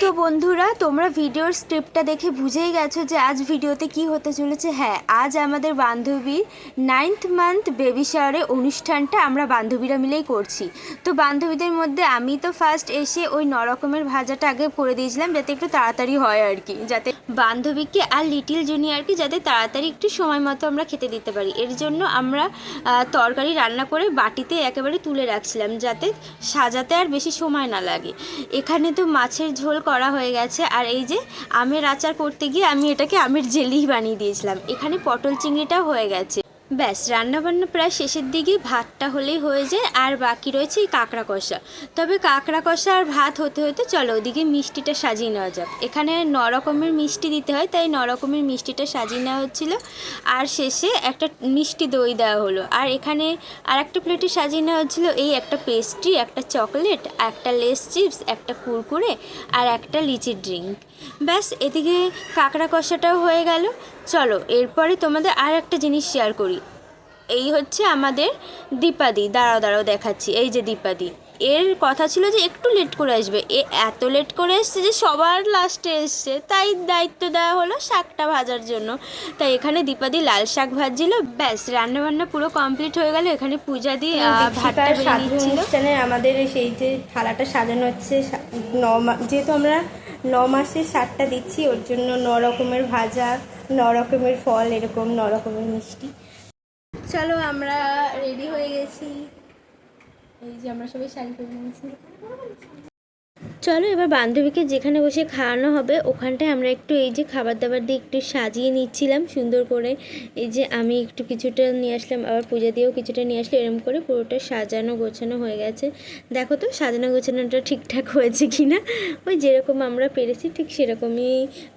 তো বন্ধুরা, তোমরা ভিডিওর স্ক্রিপ্টটা দেখে বুঝেই গেছো যে আজ ভিডিওতে কি হতে চলেছে। হ্যাঁ, আজ আমাদের বান্ধবীর 9th মান্থ বেবি শাওয়ারের অনুষ্ঠানটা আমরা বান্ধবীরা মিলেই করছি। তো বান্ধবীদের মধ্যে আমি তো ফার্স্ট এসে ওই 9 রকমের ভাজাটা আগে করে দিয়েছিলাম, যাতে একটু তাড়াতাড়ি হয় আর কি, যাতে বান্ধবীকে আর লিটিল জুনিয়রকে যাতে তাড়াতাড়ি একটু সময় মতো আমরা খেতে দিতে পারি। এর জন্য আমরা তরকারি রান্না করে বাটিতে একেবারে তুলে রাখছিলাম, যাতে সাজাতে আর বেশি সময় না লাগে। এখানে তো মাছের ঝোল করা হয়ে গেছে, আর এই যে আমের আচার করতে গিয়ে আমি এটাকে আমের জেলি বানিয়ে দিয়েছিলাম। এখানে পটল চিংড়িটাও হয়ে গেছে। ব্যাস, রান্নাবান্না প্রায় শেষের দিকে, ভাতটা হলেই হয়ে যায়। আর বাকি রয়েছে এই কাঁকড়া কষা। তবে কাঁকড়া কষা আর ভাত হতে হতে চলো ওদিকে মিষ্টিটা সাজিয়ে নেওয়া যাক। এখানে 9 রকমের মিষ্টি দিতে হয়, তাই 9 রকমের মিষ্টিটা সাজিয়ে নেওয়া হচ্ছিলো। আর শেষে একটা মিষ্টি দই দেওয়া হলো। আর এখানে আর একটা প্লেটে সাজিয়ে নেওয়া হচ্ছিলো এই একটা পেস্ট্রি, একটা চকলেট, একটা লেস চিপস, একটা কুরকুরে আর একটা লিচির ড্রিঙ্ক। ব্যাস, এদিকে কাঁকড়া কষাটাও হয়ে গেল। চলো এরপরে তোমাদের আর একটা জিনিস শেয়ার করি। এই হচ্ছে আমাদের দীপাদি। দাঁড়াও দেখাচ্ছি। এই যে দীপাদি, এর কথা ছিল যে একটু লেট করে আসবে, এত লেট করে এসছে যে সবার লাস্টে এসছে, তাই দায়িত্ব দেওয়া হলো শাকটা ভাজার জন্য। তাই এখানে দীপাদি লাল শাক ভাজছিল। ব্যাস, রান্নাবান্না পুরো কমপ্লিট হয়ে গেল। এখানে পূজা দিয়ে ভাতটা বেরিয়ে নিচ্ছিল। আমাদের সেই যে থালাটা সাজানো হচ্ছে, যেহেতু আমরা 9 মাসের শাকটা দিচ্ছি, ওর জন্য 9 রকমের ভাজা, 9 রকমের ফল, এরকম 9 রকমের মিষ্টি। চলো আমরা রেডি হয়ে গেছি। এই যে আমরা সবাই শাড়ি পরে নিয়েছি। চলো এবার বান্ধবীকে যেখানে বসে খাওয়ানো হবে ওখানটায় আমরা একটু এই যে খাবার দাবার দিয়ে একটু সাজিয়ে নিচ্ছিলাম সুন্দর করে। এই যে আমি একটু কিছুটা নিয়ে আসলাম, আবার পূজা দিয়েও কিছুটা নিয়ে আসলে, এরকম করে পুরোটা সাজানো গোছানো হয়ে গেছে। দেখো তো সাজানো গোছানোটা ঠিকঠাক হয়েছে কি না। ওই যেরকম আমরা পেরেছি ঠিক সেরকমই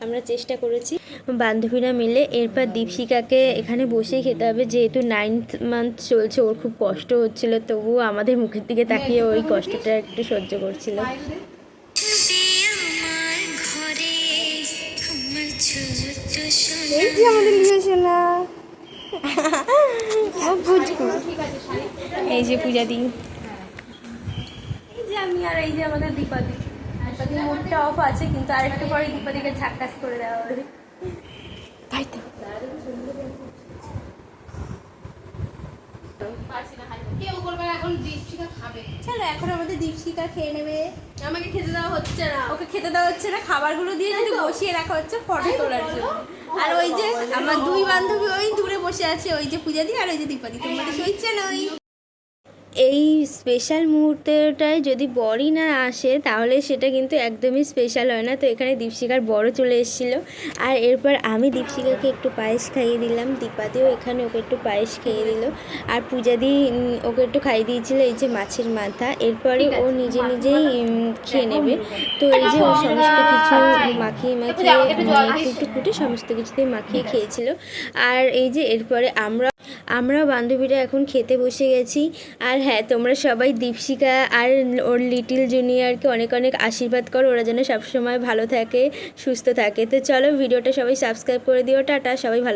আমরা চেষ্টা করেছি বান্ধবীরা মিলে। এরপর দীপশিকাকে এখানে বসেই খেতে হবে, যেহেতু 9th মান্থ চলছে, ওর খুব কষ্ট হচ্ছিলো, তবুও আমাদের মুখের দিকে তাকিয়ে ওই কষ্টটা একটু সহ্য করছিল। এই যে আমাদের লিয়েশোনা, এই যে পূজা দি, এই যে আমি, আর এই যে আমাদের দীপাদি। দীপাদির মুডটা অফ আছে, কিন্তু আরেকটু পরে দীপাদিকে ঝাক্কাস করে দেওয়া হবে। তাই তো চলো এখন আমাদের দীপশিকা খেয়ে নেবে। আমাকে খেতে দেওয়া হচ্ছে না, ওকে খেতে দেওয়া হচ্ছে না, খাবারগুলো দিয়ে যদি বসিয়ে রাখা হচ্ছে ফটো তোলার জন্য। আর ওই যে আমার দুই বান্ধবী ওই দূরে বসে আছে, ওই যে পূজা দি আর ওই যে দীপাদি, তোমাদের সইছে না। ওই এই স্পেশাল মুহূর্তটায় যদি বরই না আসে তাহলে সেটা কিন্তু একদমই স্পেশাল হয় না। তো এখানে দীপশিকার বড় চলে এসেছিলো, আর এরপর আমি দীপশিকাকে একটু পায়েস খাইয়ে দিলাম, দীপাদিও এখানে ওকে একটু পায়েস খেয়ে দিল, আর পূজাদি ওকে একটু খাইয়ে দিয়েছিল এই যে মাছের মাথা। এরপরে ও নিজেই খেয়ে নেবে। তো এই যে ও সমস্ত কিছু মাখিয়ে একটু ফুটে সমস্ত কিছুতেই মাখিয়ে খেয়েছিল। আর এই যে এরপরে আমরা বান্ধবীরা এখন খেতে বসে গেছি। আর হ্যাঁ, তোমরা সবাই দীপশিকা আর ওর লিটিল জুনিয়রকে অনেক অনেক আশীর্বাদ করো, ওরা যেন সবসময় ভালো থাকে, সুস্থ থাকে। তো চলো ভিডিওটা সবাই সাবস্ক্রাইব করে দিও। টাটা, সবাই ভালো।